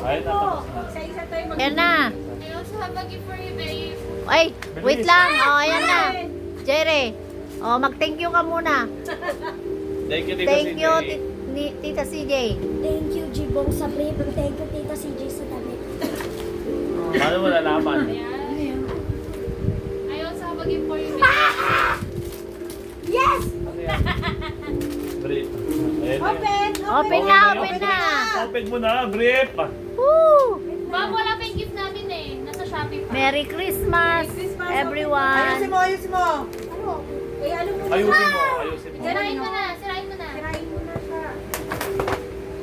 Ay, po. tatapos na. Isa-isa tayo mag- Ayan na. I also have a gift for you, babe. Ay, wait Bilis. lang. O, ayan na. Jerry. O, mag-thank you ka muna. Thank you, Tita Thank you, CJ. Tita CJ. Thank you, Jibong sa brief. Thank you, Tita CJ sa damit. Paano mo nalaman? Ayan. I also have a gift for you, babe. Yes! Ano yan? Brief. Ayan, Open! Open na, open na. Open mo na, brief. Woo! Ma'am, wala pa yung gift namin eh. Nasa Shopee pa. Merry Christmas, Merry Christmas, everyone. Ayusin mo, ayusin mo. Ano? Eh, ano mo na? Ayusin mo, ayusin mo. Sirain mo na, sirain mo na. Sirain mo na siya.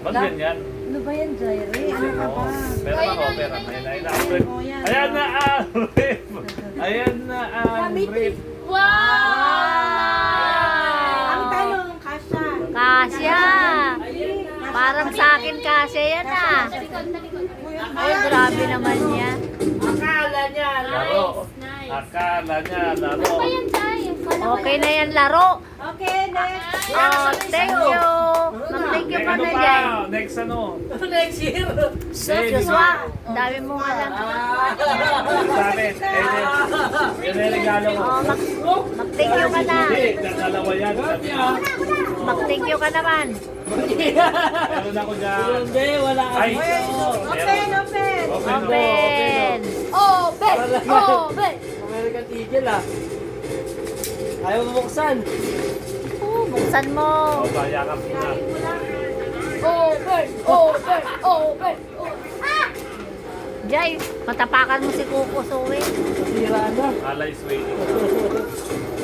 Ba't ganyan? Ano ba yan, Jairi? Ayusin mo. Pera Ayun ako, na, pera. ayun na, Ayan ayun na, na. brief. Oh, yan. Ayan na, brief. Ayan na, brief. Wow! Ang tanong, Kasha. Kasya. Parang sa akin kasya yan ah. Talikod, talikod. Ay, grabe naman yan. Laro. Nice. Akala niya, laro. Ano ba yan, Jai? Okay na yan, laro. Okay, next. Oh, thank you. Mag-thank you Next ka ano na pa? dyan. Next ano? Joshua, dami mo nga lang. Sa amin. Yan yung regalo ko. Oh, mag-thank you ka na. Hindi, dalawa yan. Mag-thank you ka naman. Meron ako dyan. Hindi, wala ka Ay, dito. Open, open. Open. Open! Open! American Eagle ah. Ayaw mo buksan. Oh, buksan mo. O, bayakap mo na. Open! Open! Open! Jai, matapakan mo si Kuko Suwi. Sira na. Allies waiting.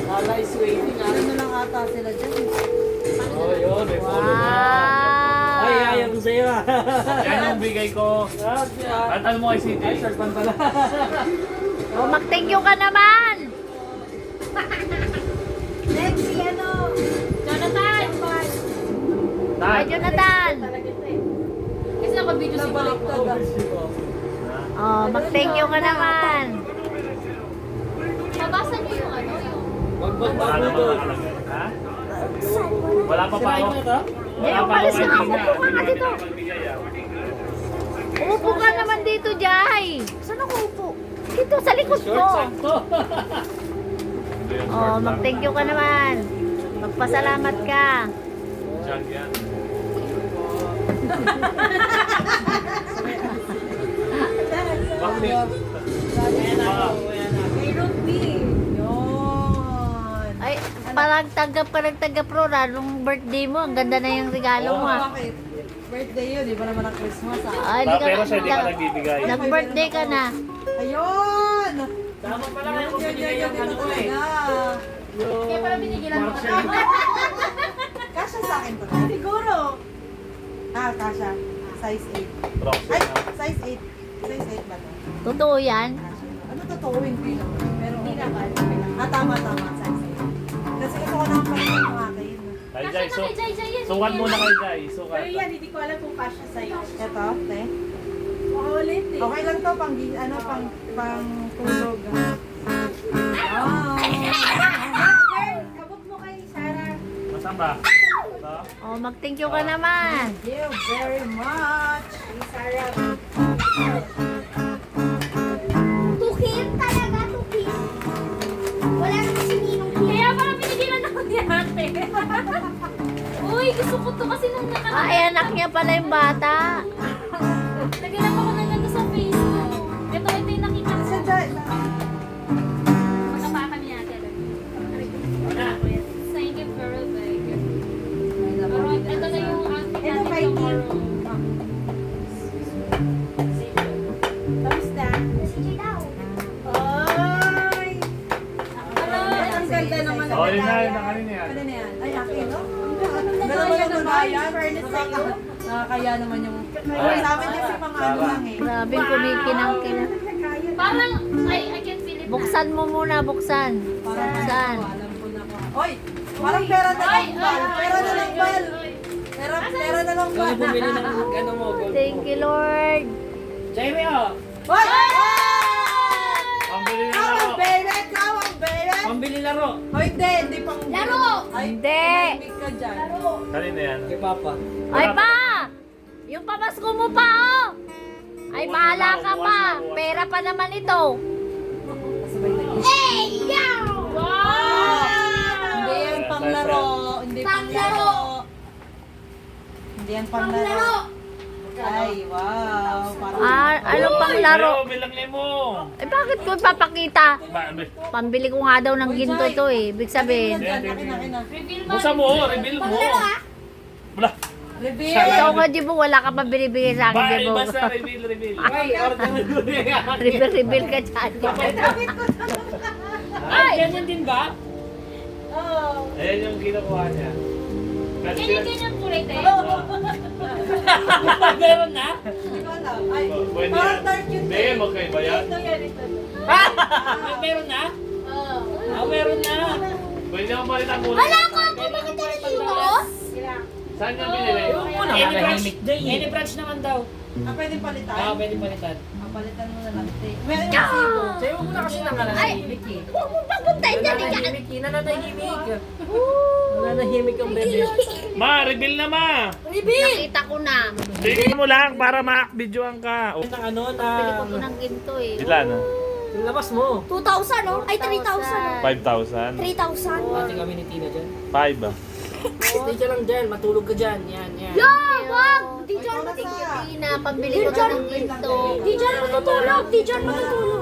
Allies waiting ah. Ano lang ata sila dyan? Oh, yun. May follow na. Wow. Ay, ayaw ko sa'yo ah. Yan yung bigay ko. At ano mo kay CJ? Ay, short pala. Oh, mag-thank you ka naman. Next, si ano? Jonathan! Ay, Jonathan. Kasi naka-video si Kuya. Oh, mag-thank you ka naman. Mabasa niyo yung ano, yung... Wag Wala naman doon. nakalagay. Ha? Wala pa pa Sirain ako. mo ito? Jay, umalis ka. ID Upo ka nga dito. Nagbigay, ah. Umupo ka naman dito, Jai. Saan ako upo? Dito, sa likod ko. Short sakto. Hindi yun, Oh, short lang. mag-thank you ka naman. Magpasalamat ka. Junk yan. Bakit? Kay Ruth B. Yun. Ay, parang tanggap ka ng taga-prora nung birthday mo. Ang ganda na yung regalo mo. ah. Bakit? Birthday yun, di ba naman ang Christmas ah? Ay, di ka, Pero siya hindi ka nagbibigay. nag-birthday ka na. Ayun! Tama pala kayo kung binigay yung ano ko eh. Kaya pala binigilan mo na. Kasha sa akin to. Siguro. Ah, kasha. Size 8. Proxy Ay, na. size 8. Size 8 ba to? Totoo yan. Ano totoo? Hindi naman. Pero hindi naman. Ah, tama, tama. Size 8. Kasi gusto ko lang pala yung akin. Ay, Kasha Jai, na kay Jai, Jai yan. sukat muna kay Jai. Sukat. hindi ko alam kung kasha sa'yo. Ito, te. Ulit eh. Okay lang to, pang, ano, pang tulog. Ah. Kabog mo kay Sarah. Masaan ba? Ito? Oh, mag-thank you ka naman. Thank you very much. Kay Sarah. Tukim talaga, tukim. Wala na kasi ninong Kaya pala binigilan ako ni ate. Uy, gusto ko to kasi nung Ay, anak niya pala yung bata. Naganap ako ng ganda sa Facebook. Ito yung nakita ko. Sa dyan. Magkapakan niya ate. Thank you very big. Pero ito na yung outfit Ito natin kay tomorrow. Tapos na. Si Jay daw. Ay! Ang ganda naman Oh, yun na, yun na kanina yan. Ano na yan? Ay, akin, no? Dalawa lang na yan. Fairness sa'yo. Nakakaya naman yung... Sa amin kasi mga ano lang eh. Grabe, kumikinang-kinang. Parang, I can feel it. Buksan mo muna, buksan. Buksan. Alam ko na ko. Oy! Parang pera na lang bal. Pera na lang bal. Pera na lang bal. Kaya bumili ng ano mo, gold Thank mo. you, Lord. Jamie oh! Oy! Pambili na Kawang ako. baby! Kawang baby! Pambili laro. Oy, hindi pang... Laro! Ay, Hindi. pinahimik ka dyan. Kanina yan. Kay Papa. Ay pa! Yung pamasko mo pa, oh! bahala ka pa. Pera pa naman ito. Kasabay na yun. Hindi yan panglaro. Hindi panglaro. Hindi yan panglaro. Ay, wow. Anong pang laro? Bilang mo. Eh bakit ko ipapakita? Ba- Pambili ko nga daw ng ginto ito eh. Ibig sabihin. Akin na. Busa mo, reveal mo. Wala. Reveal. Ikaw nga, Jibo, wala ka pa binibigay sa akin, Ba, Jibo. basta reveal. Ay, order mo Reveal ka dyan. Ay, ganyan din ba? Oh. Ayan yung kinukuha niya. Ganyan kulay tayo. Meron na? Hindi ko alam. Ay, Pwede parang yan. dark yun. Hindi, magkaiba yan. Meron na? Ah, meron na. Pwede naman pa rin ang muna. Wala ko! Bakit tayo Saan niya binili? Any branch naman daw. Pwede palitan? Pwede palitan. Palitan mo na lang. Meron yung sibo. Sa'yo mo na kasi nanganahimik eh. Huwag mo papuntahin dyan. Nananahimik eh. Nananahimik. Nananahimik ang bebe. Ma, reveal na ma! Nakita ko na. Tingin mo lang para ma-videoan ka. Oh. Ng ano na... Bili ko to ng ginto eh. Ilan? Labas mo. 2,000, no? Ay, 3,000. 5,000? 3,000. Ate kami ni Tina dyan. 5 ah. Stay ka lang dyan. Matulog ka dyan. Yan. Wag! Di dyan Ikaw na sa... Hindi na, pambili ko to ng ginto. Di dyan matutulog. Di dyan matutulog.